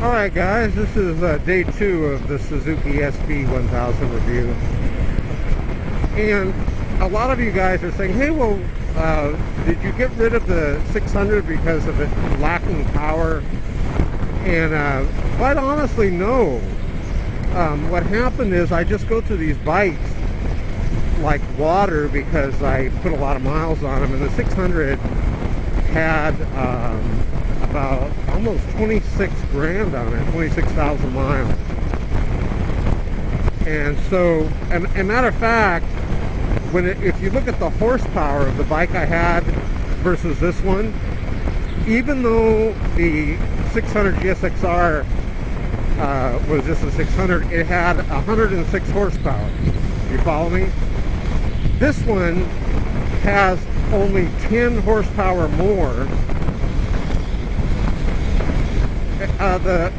Alright guys, this is day 2 of the Suzuki SB1000 review. And a lot of you guys are saying, hey, well, did you get rid of the 600 because of it lacking power? And quite honestly, no. What happened is I just go through these bikes like water because I put a lot of miles on them, and the 600 had about almost 26 grand on it, 26,000 miles. And so, and matter of fact, if you look at the horsepower of the bike I had versus this one, even though the 600 GSXR was just a 600, it had 106 horsepower. You follow me? This one has only 10 horsepower more. The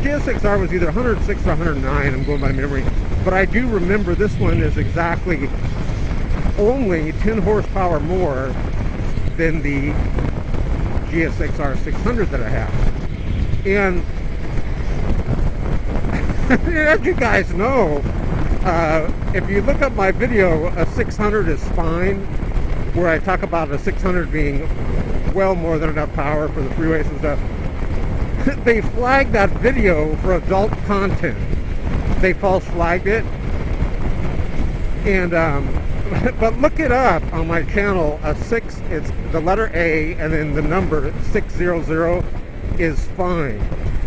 GSXR was either 106 or 109, I'm going by memory, but I do remember this one is exactly only 10 horsepower more than the GSXR 600 that I have. And as you guys know, if you look up my video, a 600 is fine, where I talk about a 600 being well more than enough power for the freeways and stuff. They flagged that video for adult content. They false flagged it. And but look it up on my channel. It's the letter A and then the number 600 is fine.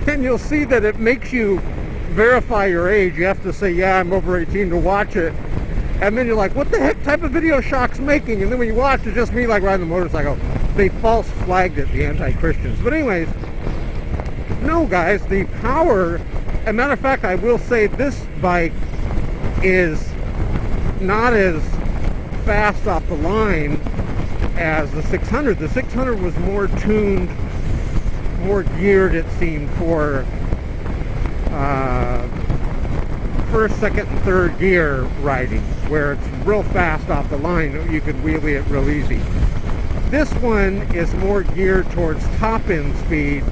And you'll see that it makes you verify your age. You have to say, yeah, I'm over 18 to watch it. And then you're like, what the heck type of video Shock's making? And then when you watch, it's just me like riding the motorcycle. They false flagged it, the anti-Christians. But anyways, no guys, the power, as a matter of fact, I will say this bike is not as fast off the line as the 600. The 600 was more tuned, more geared, it seemed, for first, second, and third gear riding, where it's real fast off the line. You could wheelie it real easy. This one is more geared towards top-end speed,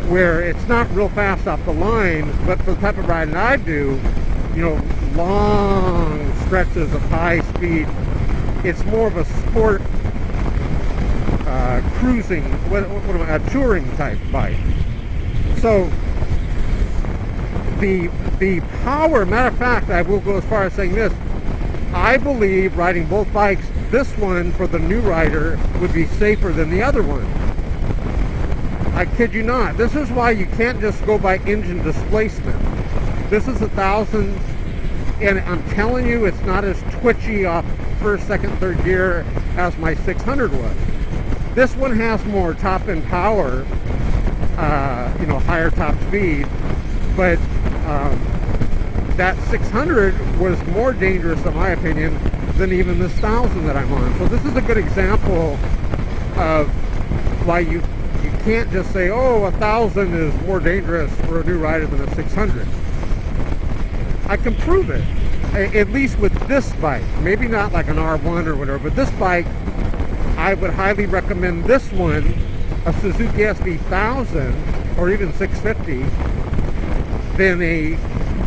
where it's not real fast off the line, but for the type of riding I do, you know, long stretches of high speed, it's more of a sport cruising, a touring type bike. So the power, matter of fact, I will go as far as saying this, I believe riding both bikes, this one for the new rider would be safer than the other one. I kid you not. This is why you can't just go by engine displacement. This is 1,000, and I'm telling you, it's not as twitchy off first, second, third gear as my 600 was. This one has more top-end power, you know, higher top speed, but that 600 was more dangerous, in my opinion, than even this 1,000 that I'm on. So this is a good example of why you can't just say, oh, 1,000 is more dangerous for a new rider than a 600. I can prove it, at least with this bike. Maybe not like an R1 or whatever, but this bike, I would highly recommend this one, a Suzuki SB1000 or even 650, than a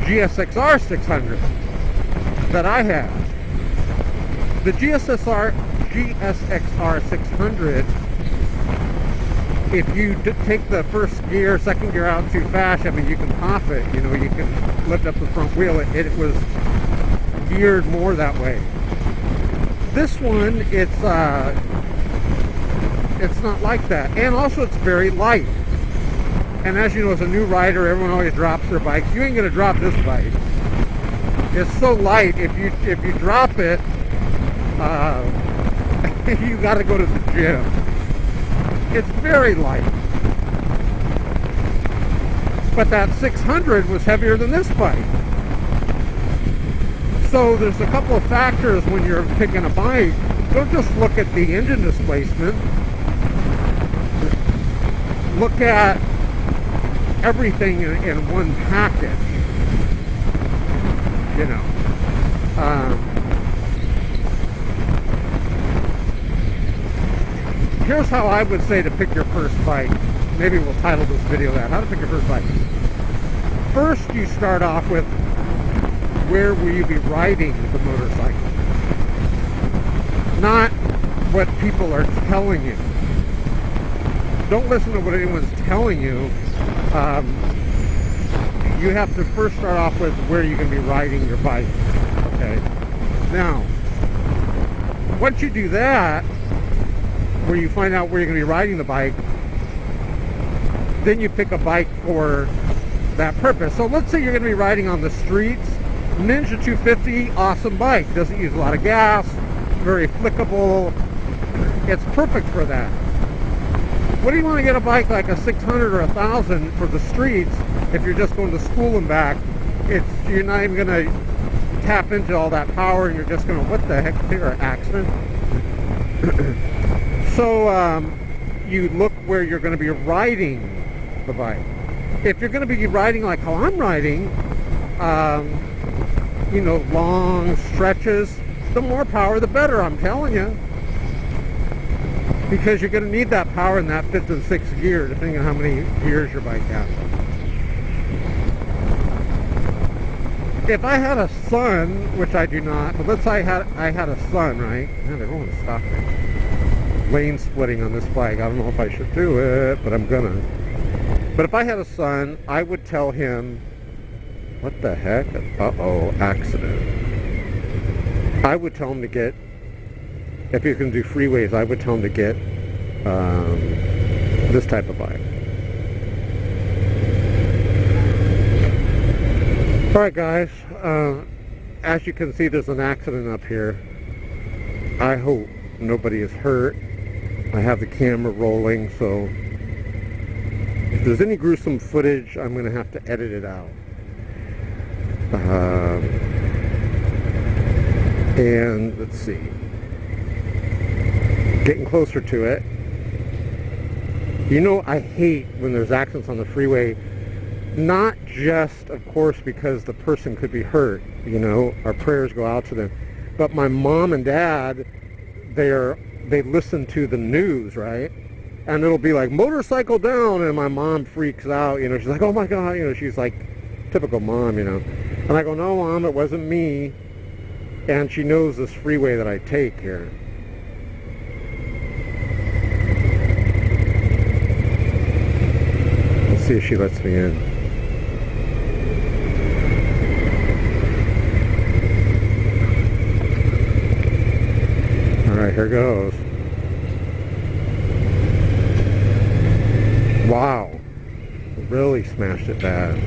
GSXR 600 that I have. The GSXR 600, if you take the first gear, second gear out too fast, I mean, you can pop it, you know, you can lift up the front wheel. It was geared more that way. This one, it's not like that. And also, it's very light. And as you know, as a new rider, everyone always drops their bikes. You ain't gonna drop this bike. It's so light, if you drop it, you gotta go to the gym. It's very light. But that 600 was heavier than this bike. So there's a couple of factors when you're picking a bike. Don't just look at the engine displacement. Look at everything in one package. You know. Here's how I would say to pick your first bike. Maybe we'll title this video that, how to pick your first bike. first you start off with where will you be riding the motorcycle, not what people are telling you. Don't listen to what anyone's telling you. You have to first start off with where you're going to be riding your bike. Okay. Now, once you do that, where you find out where you're going to be riding the bike, then you pick a bike for that purpose. So let's say you're going to be riding on the streets. Ninja 250, awesome bike. Doesn't use a lot of gas, very flickable. It's perfect for that. What do you want to get a bike like a 600 or 1000 for the streets if you're just going to school and back? You're not even going to tap into all that power, and you're just going to, what the heck, there an accident? So you look where you're going to be riding the bike. If you're going to be riding like how I'm riding, you know, long stretches, the more power the better, I'm telling you. Because you're going to need that power in that 5th and 6th gear, depending on how many gears your bike has. If I had a son, which I do not, but let's say I had a son, right? Man, everyone stop me. Lane splitting on this bike. I don't know if I should do it, but I'm gonna. But if I had a son, I would tell him, what the heck? Uh-oh, accident. I would tell him to get, if he's going to do freeways, I would tell him to get this type of bike. Alright guys, as you can see, there's an accident up here. I hope nobody is hurt. I have the camera rolling, so if there's any gruesome footage, I'm going to have to edit it out. And let's see. Getting closer to it. You know, I hate when there's accidents on the freeway, not just, of course, because the person could be hurt, you know, our prayers go out to them, but my mom and dad, they listen to the news, right? And it'll be like, motorcycle down, and my mom freaks out, you know, she's like, oh my God, you know, she's like, typical mom, you know. And I go, no Mom, it wasn't me. And she knows this freeway that I take here. Let's see if she lets me in. Alright, here goes. Wow. Really smashed it bad.